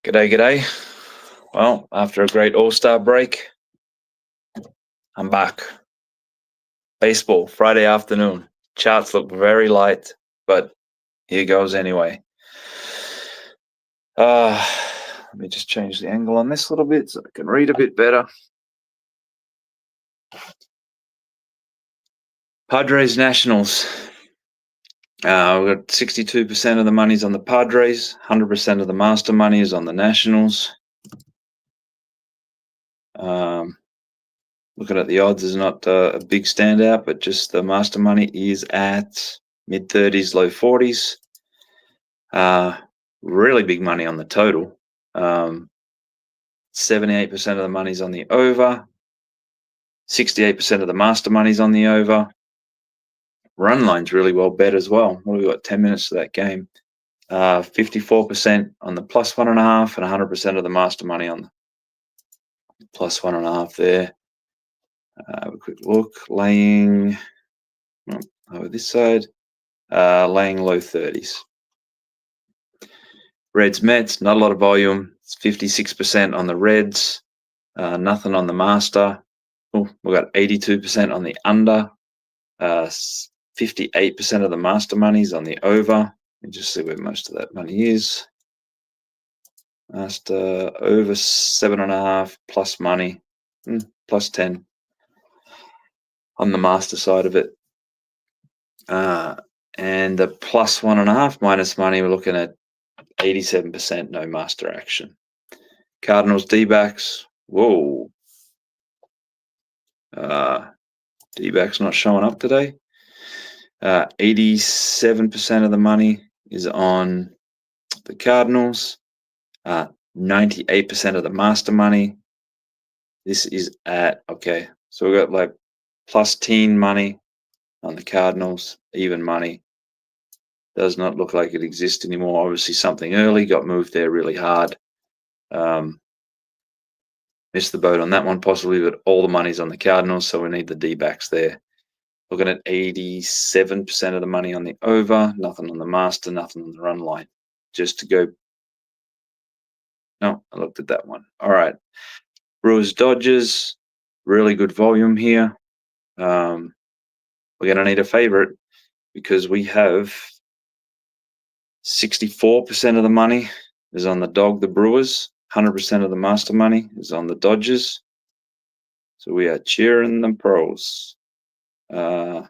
G'day, g'day. Well, after a great All-Star break, I'm back. Baseball, Friday afternoon. Charts look very light, but here goes anyway. Let me just change the angle on this a little bit so I can read a bit better. Padres Nationals. We've got 62% of the money's on the Padres, 100% of the master money is on the Nationals. Looking at the odds is not a big standout, but just the master money is at mid-30s, low 40s. Really big money on the total. 78% of the money's on the over. 68% of the master money's on the over. Run line's really well bet as well. What have we got? 10 minutes to that game. 54% on the plus 1.5 and 100% of the master money on the plus 1.5 there. Have a quick look. Laying over this side. Laying low 30s. Reds Mets, not a lot of volume. It's 56% on the Reds. Nothing on the master. Oh, we've got 82% on the under. 58% of the master money's on the over. Let me just see where most of that money is. Master over 7.5 plus money, plus 10 on the master side of it. And the plus 1.5 minus money, we're looking at 87% no master action. Cardinals D-backs. Whoa. D-backs not showing up today. 87% of the money is on the Cardinals. 98% of the master money. This is at, okay, so we've got like plus 10 money on the Cardinals, even money. Does not look like it exists anymore. Obviously something early got moved there really hard. Missed the boat on that one possibly, but all the money's on the Cardinals, so we need the D-backs there. Looking at 87% of the money on the over, nothing on the master, nothing on the run line. Just to go. No, I looked at that one. All right. Brewers Dodgers, really good volume here. We're going to need a favorite because we have 64% of the money is on the dog, the Brewers. 100% of the master money is on the Dodgers. So we are cheering the pros. And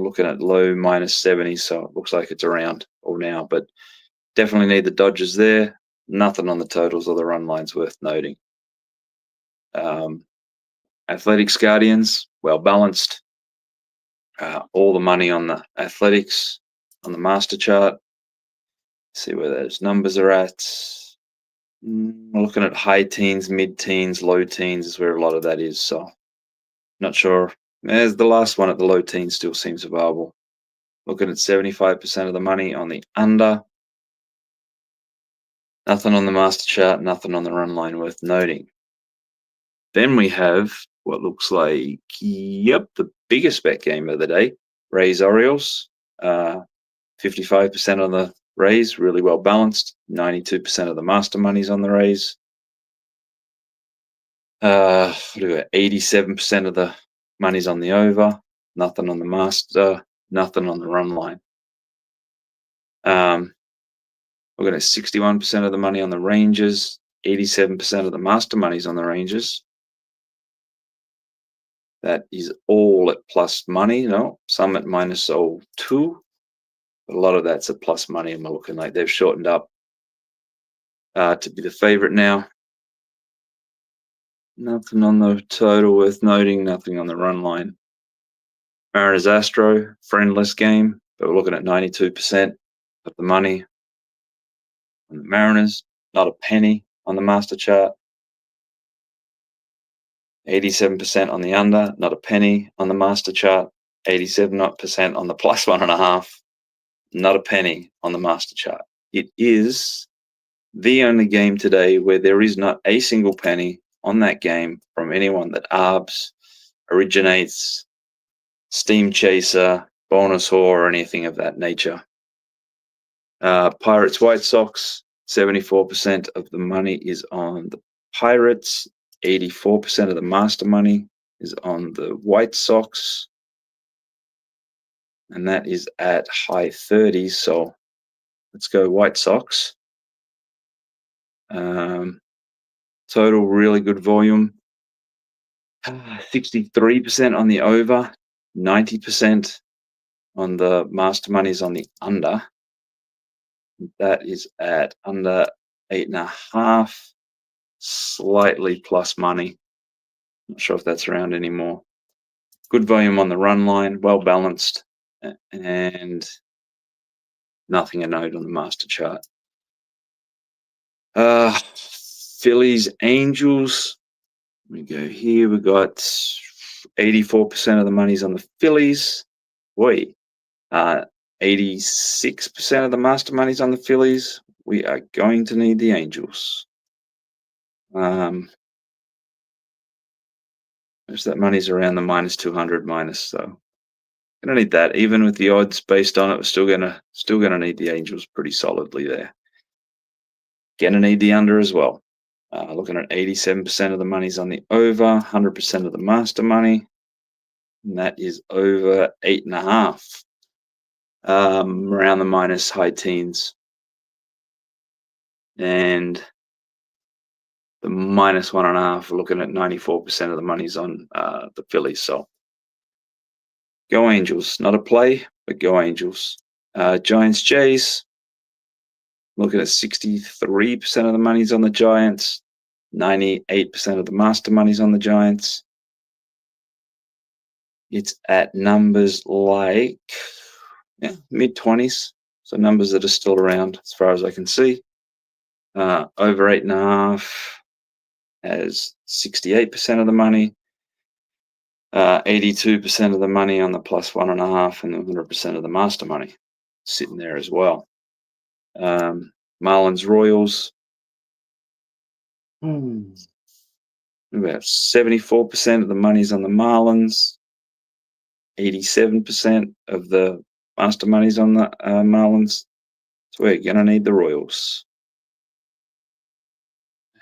looking at low minus 70, so it looks like it's around or now, but definitely need the Dodgers there. Nothing on the totals or the run lines worth noting. Athletics Guardians, well balanced. All the money on the Athletics on the master chart. See where those numbers are at. We're looking at high teens, mid-teens, low teens is where a lot of that is. So not sure. As the last one at the low teens still seems available. Looking at 75% of the money on the under. Nothing on the master chart, nothing on the run line worth noting. Then we have what looks like, the biggest bet game of the day, Rays Orioles. 55% on the Rays, really well balanced. 92% of the master money's on the Rays. 87% of the money's on the over. Nothing on the master, nothing on the run line. We're going at 61% of the money on the Rangers. 87% of the master money's on the Rangers. That is all at plus money. No, some at minus 2. But a lot of that's at plus money, and we're looking like they've shortened up to be the favorite now. Nothing on the total worth noting, nothing on the run line. Mariners Astro, friendless game, but we're looking at 92% of the money on the Mariners, not a penny on the master chart. 87% on the under, not a penny on the master chart. 87% on the plus 1.5, not a penny on the master chart. It is the only game today where there is not a single penny on that game from anyone that arbs, originates, steam chaser, bonus whore, or anything of that nature. Pirates White Sox, 74% of the money is on the Pirates. 84% of the master money is on the White Sox. And that is at high 30s. So let's go White Sox. Total really good volume. 63% on the over, 90% on the master monies on the under. That is at under 8.5, slightly plus money. Not sure if that's around anymore. Good volume on the run line, well balanced, and nothing a note on the master chart. Phillies, Angels. We go here. We got 84% of the money's on the Phillies. Boy, 86% of the master money's on the Phillies. We are going to need the Angels. Most of that money's around the minus 200 minus, so gonna need that. Even with the odds based on it, we're still gonna need the Angels pretty solidly there. Gonna need the under as well. Looking at 87% of the money's on the over, 100% of the master money, and that is over 8.5. Around the minus high teens. And the minus 1.5, we're looking at 94% of the money's on the Phillies. So go Angels. Not a play, but go Angels. Giants, Jays. Looking at 63% of the money's on the Giants. 98% of the master money's on the Giants. It's at numbers like mid-20s. So numbers that are still around as far as I can see. Over 8.5 has 68% of the money. 82% of the money on the plus 1.5 and 100% of the master money sitting there as well. Marlins, Royals. About 74% of the money's on the Marlins. 87% of the master money's on the Marlins. So we're going to need the Royals.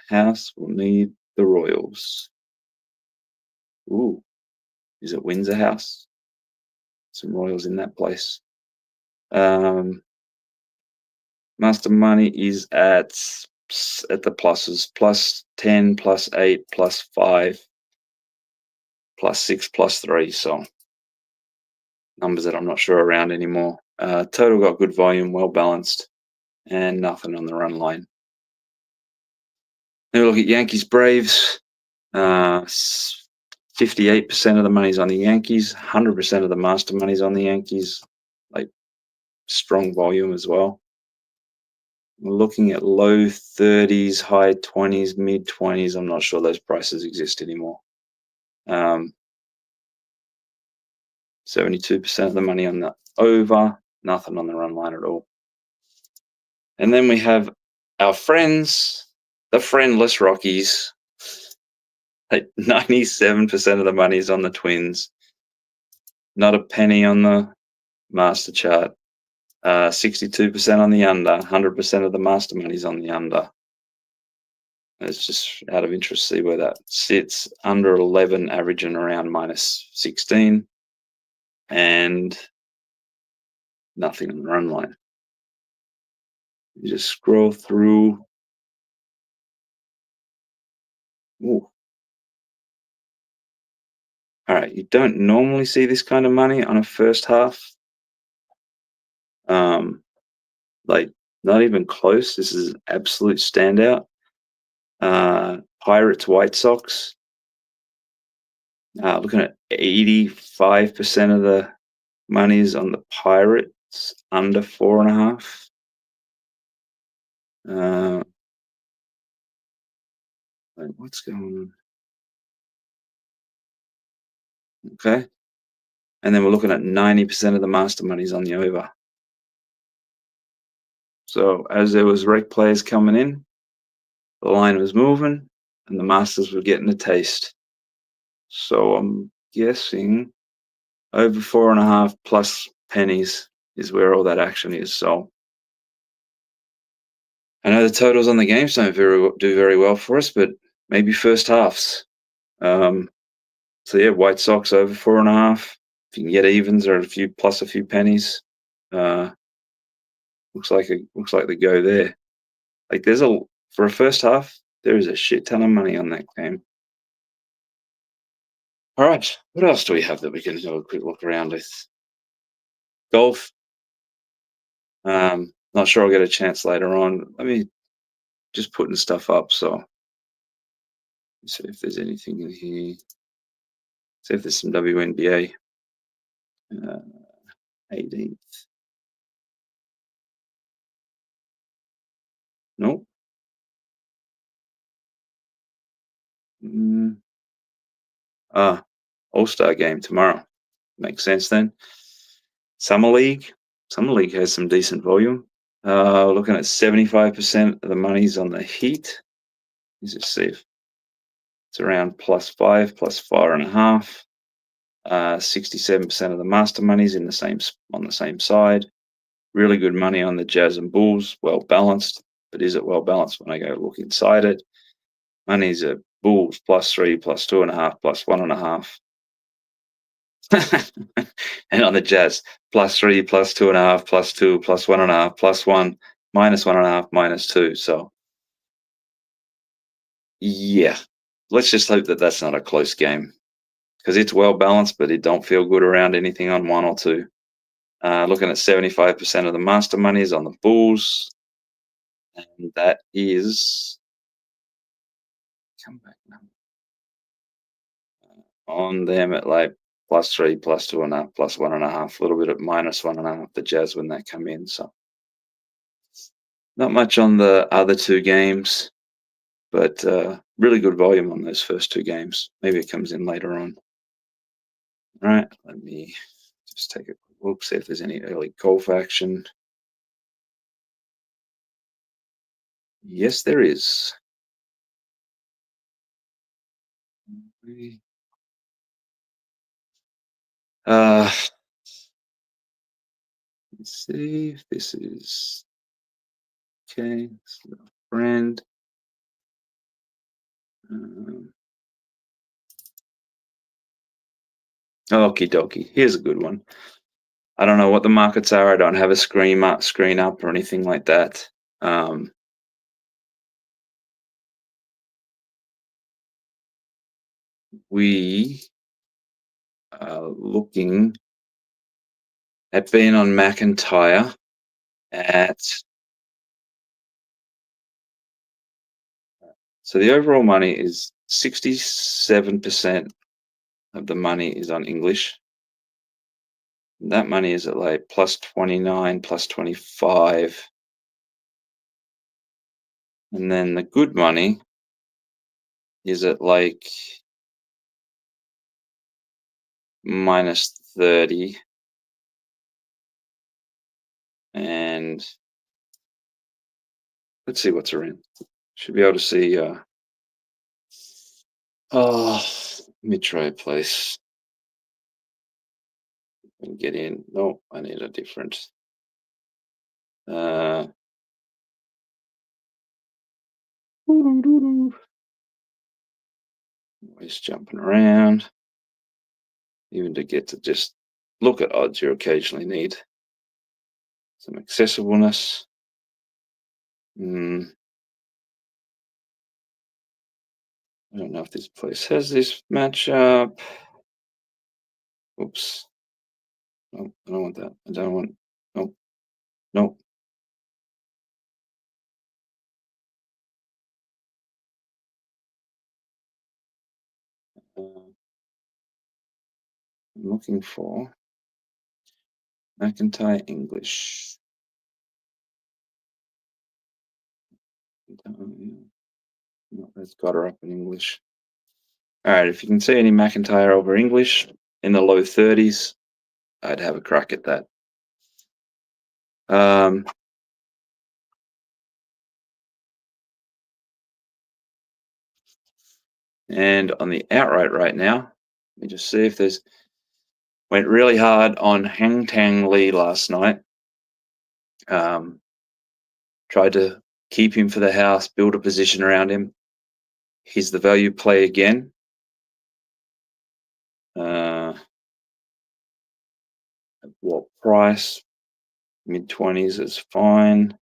House will need the Royals. Ooh, is it Windsor House? Some Royals in that place. Master money is at the pluses, plus 10, plus 8, plus 5, plus 6, plus 3. So numbers that I'm not sure around anymore. Total got good volume, well balanced, and nothing on the run line. Now we look at Yankees, Braves. 58% of the money's on the Yankees. 100% of the master money's on the Yankees. Like strong volume as well. We're looking at low 30s, high 20s, mid 20s. I'm not sure those prices exist anymore. 72% of the money on the over, nothing on the run line at all. And then we have our friends, the friendless Rockies. 97% of the money is on the Twins. Not a penny on the master chart. 62% on the under. 100% of the master money is on the under. It's just out of interest to see where that sits. Under 11, averaging around minus 16. And nothing on the run line. You just scroll through. Ooh. All right, you don't normally see this kind of money on a first half. Like not even close. This is an absolute standout. Pirates, White Sox. Looking at 85% of the money is on the Pirates, under 4.5. What's going on? Okay. And then we're looking at 90% of the master money's on the over. So as there was rec players coming in, the line was moving and the masters were getting a taste. So I'm guessing over 4.5 plus pennies is where all that action is. So I know the totals on the games don't do very well for us, but maybe first halves. So yeah, White Sox over 4.5. If you can get evens or a few pennies, looks like the go there. Like for a first half, there is a shit ton of money on that game. All right, what else do we have that we can have a quick look around with? Golf. Not sure I'll get a chance later on. Let me just putting stuff up. So let's see if there's anything in here. See if there's some WNBA. 18th. Nope. Mm. All-Star game tomorrow. Makes sense then. Summer League. Summer League has some decent volume. Looking at 75% of the money's on the Heat. Let's just see if it's around +5, +4.5. 67% of the master money's on the same side. Really good money on the Jazz and Bulls. Well balanced, but is it well balanced when I go look inside it? Money's at Bulls +3, +2.5, +1.5. And on the Jazz, +3, +2.5, +2, +1.5, +1, -1.5, -2. So, yeah, let's just hope that that's not a close game because it's well balanced, but it don't feel good around anything on 1 or 2. Looking at 75% of the master money is on the Bulls, and that is come back now on them at like +3, +2.5, +1.5, a little bit at -1.5. The Jazz when they come in, so not much on the other 2 games, but really good volume on those first 2 games. Maybe it comes in later on. All right, let me just take a quick look, see if there's any early golf action. Yes, there is. Let's see if this is okay. Friend. Okie dokie. Here's a good one. I don't know what the markets are. I don't have a screen up or anything like that. We are looking at being on McIntyre at. So the overall money is 67% of the money is on English. That money is at like +29, +25. And then the good money is at like -30. And let's see what's around. Should be able to see. Let me try a place. And get in. No, I need a different. Always jumping around. Even to get to just look at odds, you occasionally need some accessibleness. I don't know if this place has this matchup. Oops. No, I don't want that. I don't want. Nope. Nope. I'm looking for McIntyre English. No, that's got her up in English. All right, if you can see any McIntyre over English in the low 30s, I'd have a crack at that. And on the outright right now, let me just see if there's. Went really hard on Hang Tang Lee last night. Tried to keep him for the house, build a position around him. He's the value play again. At what price? Mid-20s is fine.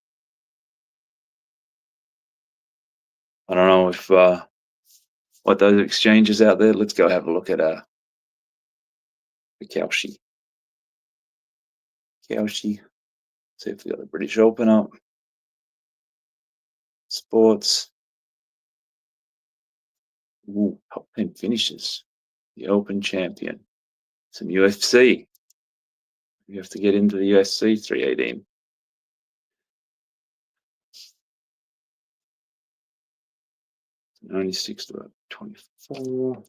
I don't know if what those exchanges out there. Let's go have a look at the Kalshi. See if we got the British Open up. Sports. Ooh, top 10 finishes. The Open champion. Some UFC. You have to get into the UFC 318. $96 to $24.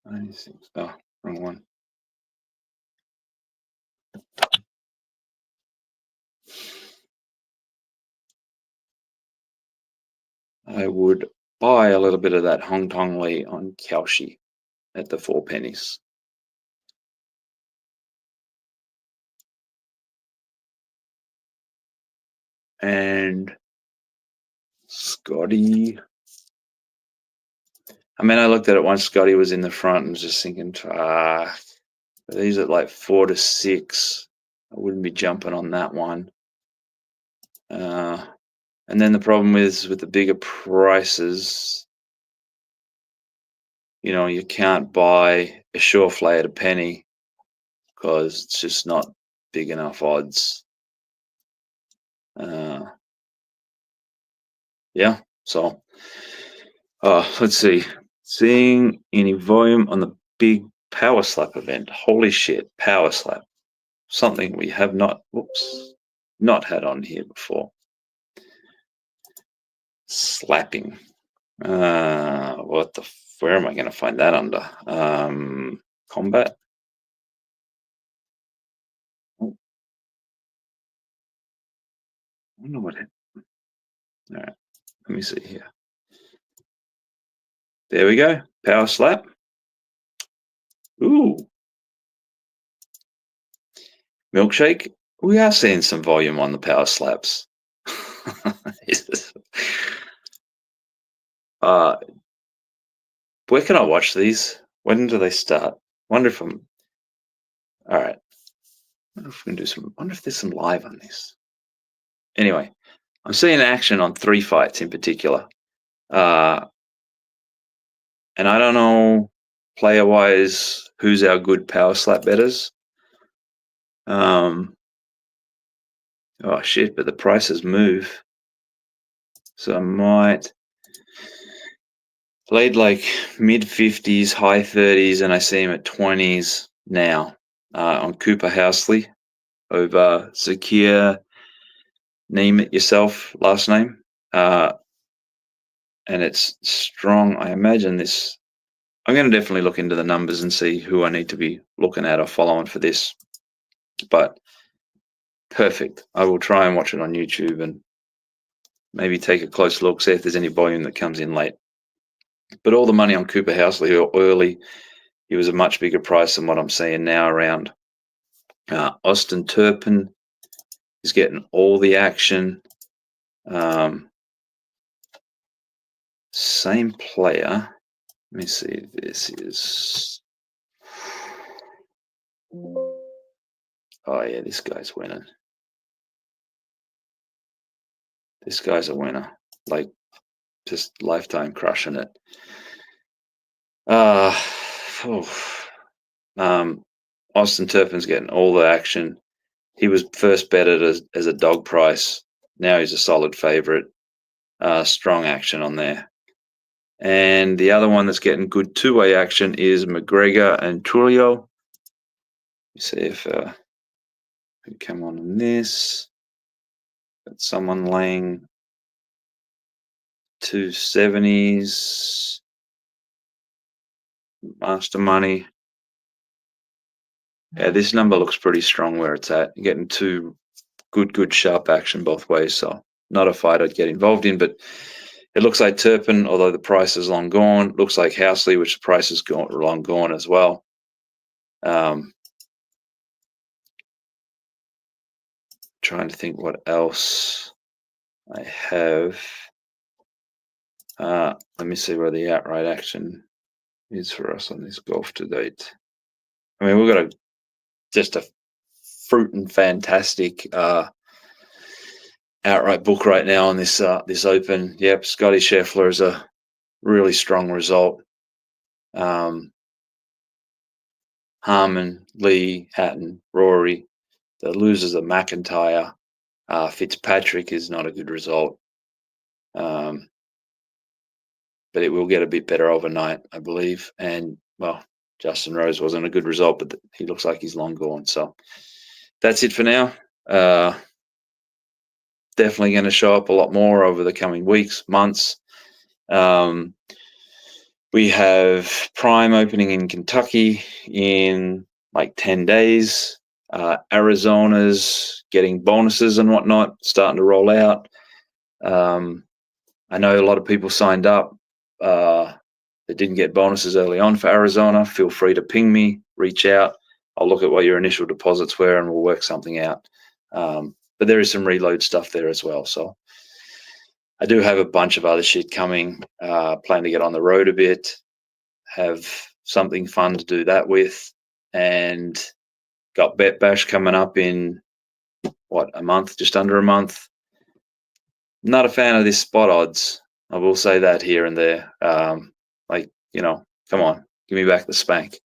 96. Oh, wrong one. I would buy a little bit of that Hong Kong Lee on Kalshi at the 4 pennies. And Scotty. I mean, I looked at it once Scotty was in the front and was just thinking, these at like 4 to 6. I wouldn't be jumping on that one. And then the problem is with the bigger prices, you can't buy a sure fly at a penny because it's just not big enough odds. Yeah, so let's see. Seeing any volume on the big power slap event. Holy shit, power slap. Something we have not had on here before. Slapping. Where am I going to find that under? Combat. Oh. I wonder what happened. All right, let me see here. There we go. Power slap. Ooh. Milkshake. We are seeing some volume on the power slaps. Where can I watch these? When do they start? Wonder if I'm. All right. Wonder if we can do some. Wonder if there's some live on this. Anyway, I'm seeing action on 3 fights in particular, and I don't know player-wise who's our good power slap bettors. Oh shit! But the prices move, so I might played like mid-50s, high 30s, and I see him at 20s now on Cooper Housley over Zakir. Name it yourself, last name. And it's strong. I imagine this. I'm going to definitely look into the numbers and see who I need to be looking at or following for this. But perfect. I will try and watch it on YouTube and maybe take a close look, see if there's any volume that comes in late. But all the money on Cooper Housley early, he was a much bigger price than what I'm seeing now around. Austin Turpin is getting all the action. Same player. Let me see if this is. Oh yeah, this guy's winning. This guy's a winner. Like, just lifetime crushing it. Austin Turpin's getting all the action. He was first betted as a dog price. Now he's a solid favorite. Strong action on there. And the other one that's getting good two-way action is McGregor and Trulio. You see if we come on this. Got someone laying 270s. Master money. Yeah, this number looks pretty strong where it's at. You're getting two good sharp action both ways. So not a fight I'd get involved in, but it looks like Turpin, although the price is long gone. Looks like Housley, which the price is long gone as well. Trying to think what else I have. Let me see where the outright action is for us on this golf to date. I mean, we've got just a fruit and fantastic outright book right now on this Open. Yep, Scotty Scheffler is a really strong result. Harman, Lee, Hatton, Rory. The losers are McIntyre. Fitzpatrick is not a good result. But it will get a bit better overnight, I believe. And, well, Justin Rose wasn't a good result, but he looks like he's long gone. So that's it for now. Definitely going to show up a lot more over the coming weeks, months. We have Prime opening in Kentucky in like 10 days. Arizona's getting bonuses and whatnot, starting to roll out. I know a lot of people signed up that didn't get bonuses early on for Arizona. Feel free to ping me, reach out. I'll look at what your initial deposits were and we'll work something out. But there is some reload stuff there as well. So I do have a bunch of other shit coming. Plan to get on the road a bit, have something fun to do that with, and got Bet Bash coming up in a month, just under a month. Not a fan of this spot odds. I will say that here and there. Come on, give me back the spank.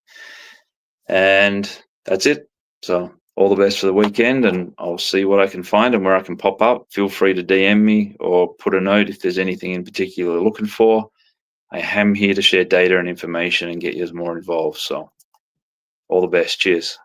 And that's it. So all the best for the weekend, and I'll see what I can find and where I can pop up. Feel free to DM me or put a note if there's anything in particular you're looking for. I am here to share data and information and get you more involved. So all the best. Cheers.